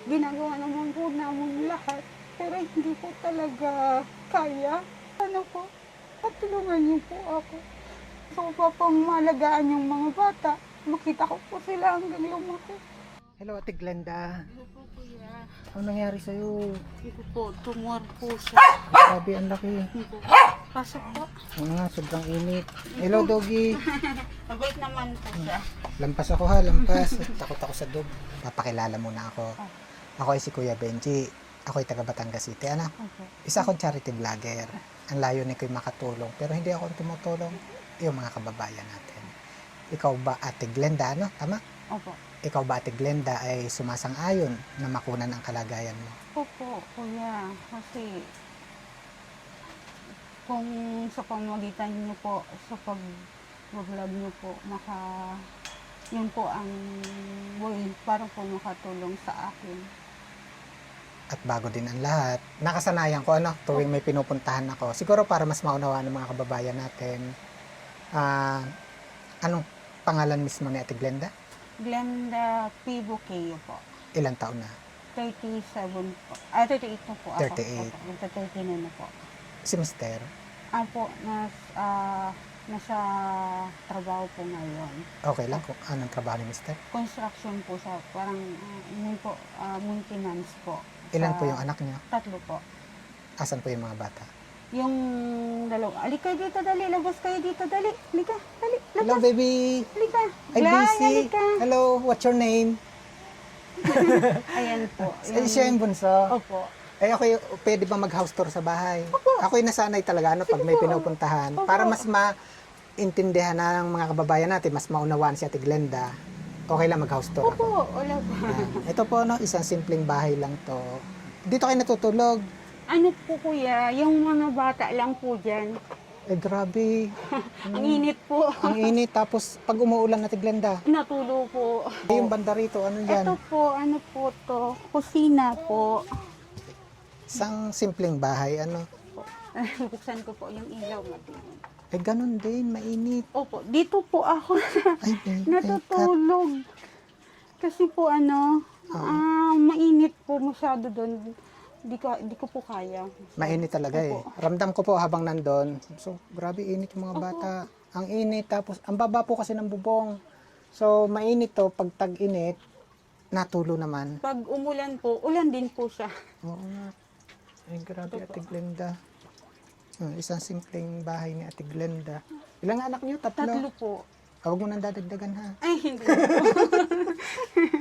ginagawa naman po namin lahat, pero hindi po talaga kaya. Ano po, patulungan niyo po ako. Gusto ko pa pong malagaan yung mga bata. Makita ko po sila hanggang lumaki. Hello, Ate Glenda. Ano po kuya? Ano nangyari sa'yo? Ito po, tumor po siya. Grabe, ang laki. Pasok po. Ano nga, sobrang init. Hello, Doggy. Mabait naman po siya. Lampas ako ha, lampas. Takot ako sa dog. Papakilala muna ako. Ako ay si Kuya Benji. Ako ay taga Batangas City. Ano? Okay. Isa akong charity vlogger. Ang layunin ko'y makatulong. Pero hindi ako tumutulong. Yung mga kababayan natin. Ikaw ba, Ate Glenda, ano? Tama? Opo. Ikaw ba, Ate Glenda, ay sumasang-ayon na makunan ang kalagayan mo? Opo, kuya. Kasi kung sa pamagitan niyo po, sa pag-vlog niyo po, yun po ang way para po makatulong sa akin. At bago din ang lahat, nakasanayan ko tuwing may pinupuntahan ako. Siguro para mas maunawaan ng mga kababayan natin. Anong pangalan mismo ni Ate Glenda? Glenda P. Buqueo po. Ilang taon na? 37 po. 38 na po ako. 38. Opo, magta-39 na po. Si Mister? Ako, nasa trabaho po ngayon. Okay lang kung anong trabaho ni Mister? Construction po siya. Parang, yun po, maintenance po. Ilan po yung anak niya? 3 po. Asan po yung mga bata? Yung dalawa, alika dito, dali, labas kayo dito, dali, alika, dali, Hello, labas, baby! alika, I'm Glay, busy. alika. Hello, what's your name? Ayan po. Ay, siya yung bunso. Opo. Ay, ako pwede ba mag-house tour sa bahay? Ako yung nasanay talaga pag may pinupuntahan. Opo. Para mas maintindihan ng mga kababayan natin, mas maunawaan si Ate Glenda, okay lang mag-house tour ako. Opo, wala po. Ito po, isang simpleng bahay lang to. Dito kayo natutulog. Ano po kuya, yung mga bata lang po dyan. Eh, grabe. Ang init po. Ang init. Tapos, pag umuulan na Ate Glenda, Natulo po. yung banda rito, ano yan? Ito po, ano po to, kusina po. Isang simpleng bahay, Buksan ko po yung ilaw natin. Eh, ganun din, mainit. Opo, dito po ako Ay, natutulog. Kasi po mainit po masyado doon. Di ko po kaya. Mainit talaga Opo. Ramdam ko po habang nandun. So, grabe init yung mga Opo. bata. Ang init, tapos ang baba po kasi ng bubong. So, mainit to, pag tag-init, natulo naman. Pag umulan po, ulan din po siya. Oo nga. Ay, grabe, Opo. Ate Glenda. Isang simpleng bahay ni Ate Glenda. Ilang anak niyo? 3? 3 po. Huwag mo nang dadagdagan ha. Ay, hindi.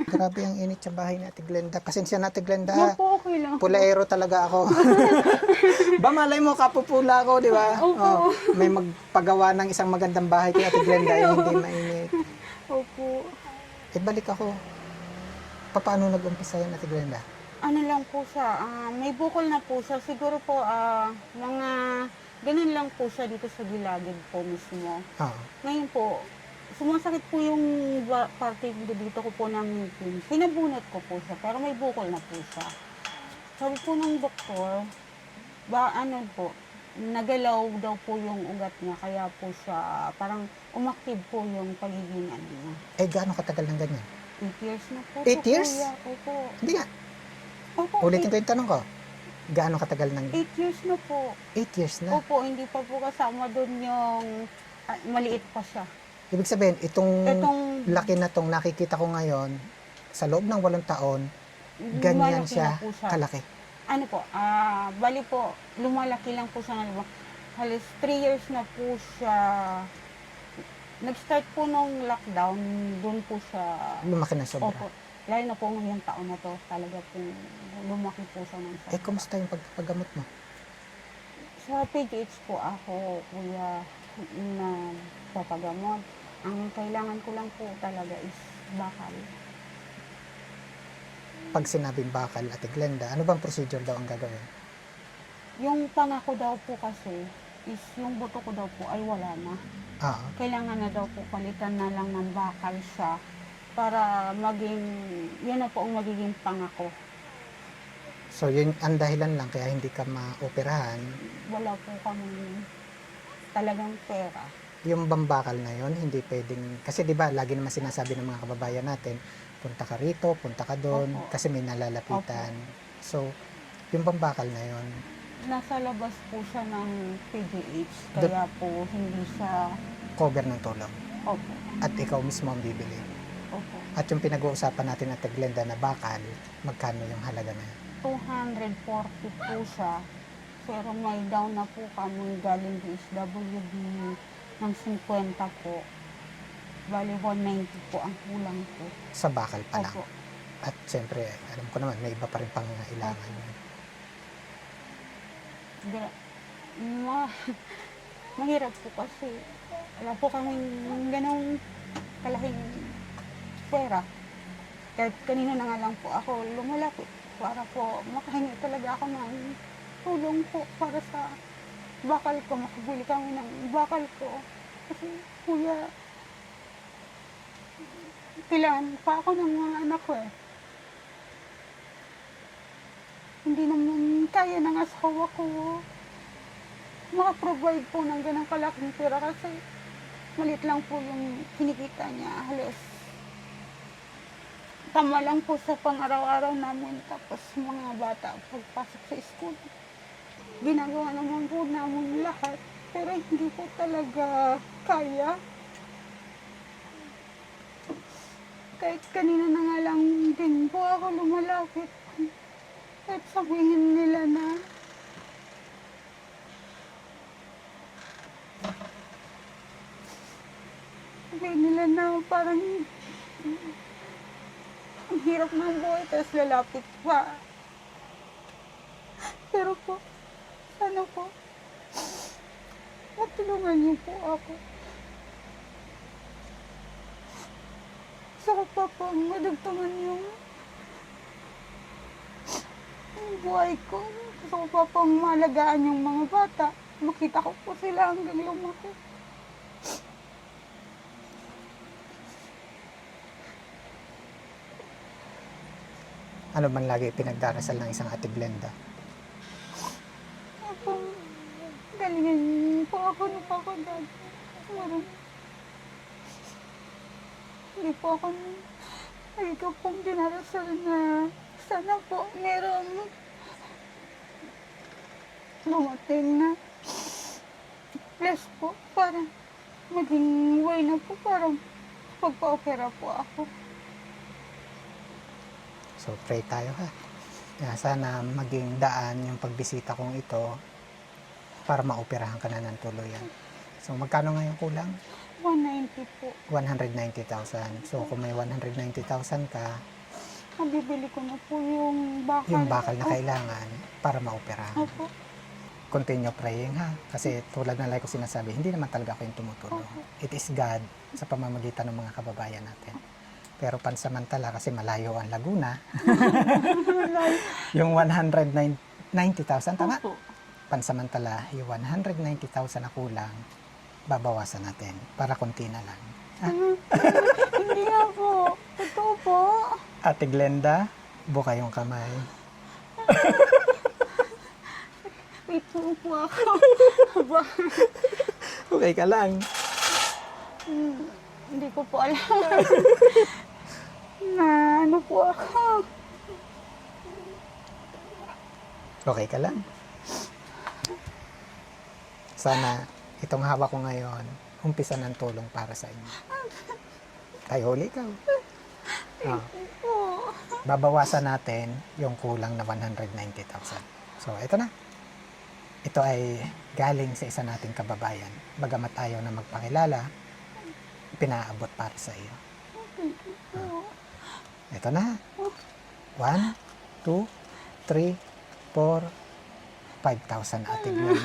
Grabe ang init sa bahay ni Ate Glenda. Pasensya na, Ate Glenda ha. Opo, okay lang. Pulaero talaga ako. Ba, malay mo, kapupula ko, di ba? Opo. May magpagawa ng isang magandang bahay kay Ate Glenda, hindi mainit. Opo. Balik ako. Paano nag-umpisa yan, Ate Glenda? Ano lang po siya, may bukol na po siya. Siguro po, mga ganun lang po siya dito sa gilagid po mismo. Oo. Ngayon po, sumasakit po yung parte dito ko po ng ngipin. Pinabunot ko po siya, pero may bukol na po siya. Sabi po ng doktor, nagalaw daw po yung ugat niya, kaya po siya, parang umaktib po yung pagiging niya. Gaano katagal ng ganyan? 8 years na po. 8 years? Kuya. Opo. Hindi nga. Opo, Ulitin ko yung tanong ko. Gaano katagal ng 8 years na po. 8 years na? Opo, hindi pa po kasama doon yung maliit pa siya. Ibig sabihin, itong Itong laki na tong nakikita ko ngayon, sa loob ng 8 taon, ganyan lumalaki siya na po siya. kalaki. Ano po, bali po, lumalaki lang po siya ng halos 3 years na po siya. Nag-start po nung lockdown, doon po siya. Lumaki na sobra. Opo, lalo na po ngayong taon na to, talaga po lumaki po siya ng sobra. Kumusta yung pagpagamot mo? Sa PGH po ako, kuya, na papagamot. Ang kailangan ko lang po talaga is bakal. Pag sinabing bakal, Ate Glenda, ano bang procedure daw ang gagawin? Yung pangako daw po kasi is yung buto ko daw po ay wala na. Kailangan na daw po palitan na lang ng bakal siya para yan na po ang magiging pangako. So, yun ang dahilan lang kaya hindi ka maoperahan. Wala po kami talagang pera. Yung bambakal na yun, hindi pwedeng, kasi di ba lagi naman sinasabi ng mga kababayan natin, punta ka rito, punta ka doon, Opo. kasi may nalalapitan. So, yung pambakal na yon, Nasa labas po siya ng PGH, kaya po hindi siya, cover ng tulong. opo, At ikaw mismo ang bibili. opo. At yung pinag-uusapan natin na Glenda na bakal, magkano yung halaga na yun? 240 po siya, pero may down na po kami galing DSWD ng 50 po. Bali, 190 po ang kulang po. Sa bakal pa lang. Opo. At syempre, alam ko naman, may iba pa rin pangangailangan. Mahirap po kasi wala po kaming ganong kalahing pera. Kahit kanina na nga lang po ako lumalapit para po makahingi talaga ako ng tulong po para sa bakal ko, makabili kami ng bakal ko. Kasi kuya, kailangan pa ako ng mga anak ko eh. Hindi naman kaya ng asawa ko maka-provide po ng ganang kalaking pera kasi maliit lang po yung kinikita niya. Halos tama lang po sa pang-araw-araw namin, tapos mga bata pagpasok sa school. Ginagawa naman po namin lahat, pero hindi po talaga kaya. Kahit kanina na nga lang din po ako lumalapit. Kahit sabihin nila na parang ang hirap ng buhay, tapos lalapit pa. Pero po, sana po, matulungan niyo po ako. Gusto ko pa po madagdagan yung buhay ko. Gusto ko pa pong malagaan yung mga bata. Makita ko po sila hanggang lumaki. Ano man lagi pinagdarasal ng isang Ate Glenda? Ako, galingan po ako na po ako dati. Hindi po ako ikaw pong dinarasal na sana po merong dumating na bless po para maging way na po para pagpa-opera po ako. So, pray tayo ha. Sana maging daan yung pagbisita kong ito para maoperahan ka na ng tuluyan. So, magkano nga yung kulang? 190 po. 190,000. So, kung may 190,000 ka, Mabibili ko na po yung bakal. yung bakal na kailangan para maoperahan. Opo. Continue praying ha. Kasi tulad na like ko sinasabi, hindi naman talaga ako yung tumutulong. It is God sa pamamagitan ng mga kababayan natin. Pero pansamantala, kasi malayo ang Laguna, yung 190,000, tama? Opo. Pansamantala, yung 190,000 na kulang, babawasan natin para konti na lang. Hindi nga po. Totoo po. Ate Glenda, buka yung kamay. Wait po ako. Okay ka lang. Hindi ko po alam. Na ano po ako. Okay ka lang. Sana itong hawak ko ngayon, umpisa ng tulong para sa inyo. Ay, huli ka. Oh. Babawasan natin yung kulang na 190,000. So, ito na. Ito ay galing sa isa nating kababayan. Bagamat ayaw na magpakilala, pinaabot para sa iyo. Ito na. 1, 2, 3, 4, 5,000 Ate Glenda.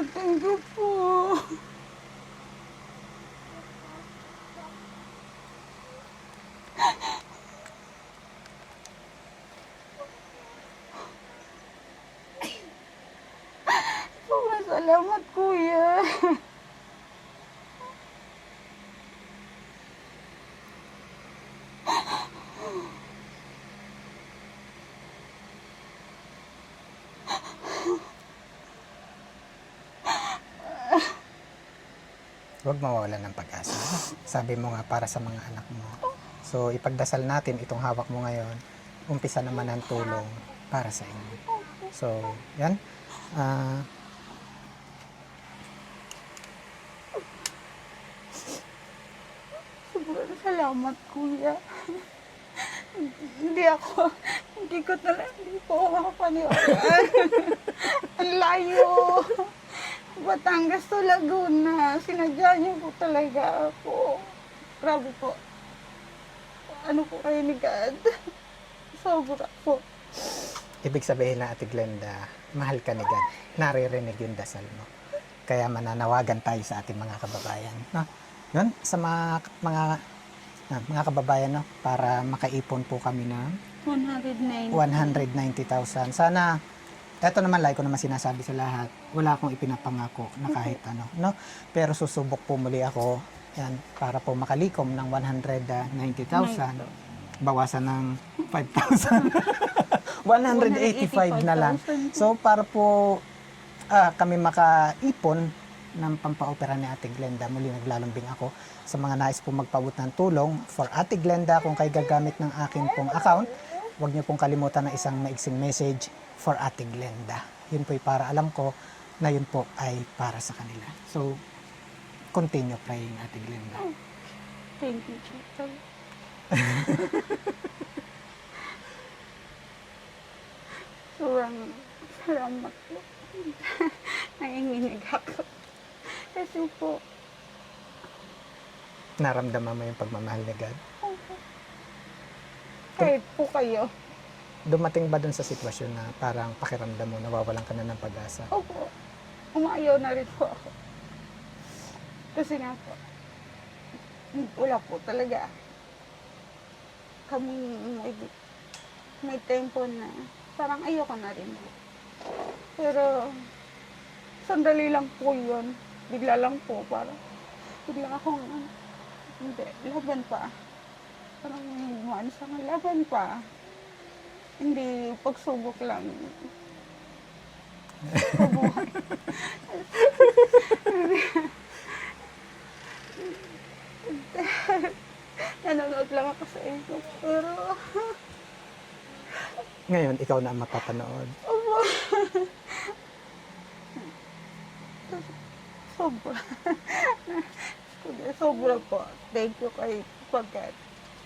Thank you po. Sobrang salamat, kuya. huwag mawawalan ng pag-asa. Sabi mo nga para sa mga anak mo. So, ipagdasal natin itong hawak mo ngayon. Umpisa naman ang tulong para sa inyo. So, yan. Ah, Sobrang salamat, kuya. Hindi po ako makapaniwala. Ang layo. Batangas to Laguna. Sinadya niyo po talaga ako. Grabe po. Ano po kayo ni God? Sobra po. ibig sabihin na, Ate Glenda, mahal ka ni God. Naririnig yung dasal mo. Kaya mananawagan tayo sa ating mga kababayan. No? Yun, sa mga kababayan, no? Para makaipon po kami ng 109. 190,000. Sana, eto naman, like ko naman sinasabi sa lahat, wala akong ipinapangako na kahit ano, no? Pero susubok po muli ako, yan, para po makalikom ng 190,000, bawasan ng 5,000. 185 na lang. So, para po kami makaipon ng pampaopera ni Ate Glenda, muli naglalambing ako sa mga nais po magpaabot ng tulong for Ate Glenda. Kung kayo gagamit ng akin pong account, huwag niyo pong kalimutan na isang maiksing message for Ate Glenda. Yun po ay para alam ko na yun po ay para sa kanila. So, continue praying, Ate Glenda. Thank you, Chito. Sobrang salamat po. Nanginginig ako. Kasi po, Naramdaman mo yung pagmamahal ni God? kahit po kayo, Dumating ba dun sa sitwasyon na parang pakiramdam mo, nawawalan ka na ng pag-asa? opo, umayaw na rin po ako. Kasi nga po, wala po talaga. Kami may tempo na parang ayoko na rin. Pero, sandali lang po yun. Bigla lang po, parang bigla akong, hindi, laban pa. Parang may sa laban pa. Hindi, pagsubok lang. Pabuhay. Nanonood lang ako sa ito. Pero, Ngayon, ikaw na ang mapapanood. sobra. Sobra po. Thank you kay Pagkat.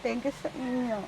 Thank you sa inyo.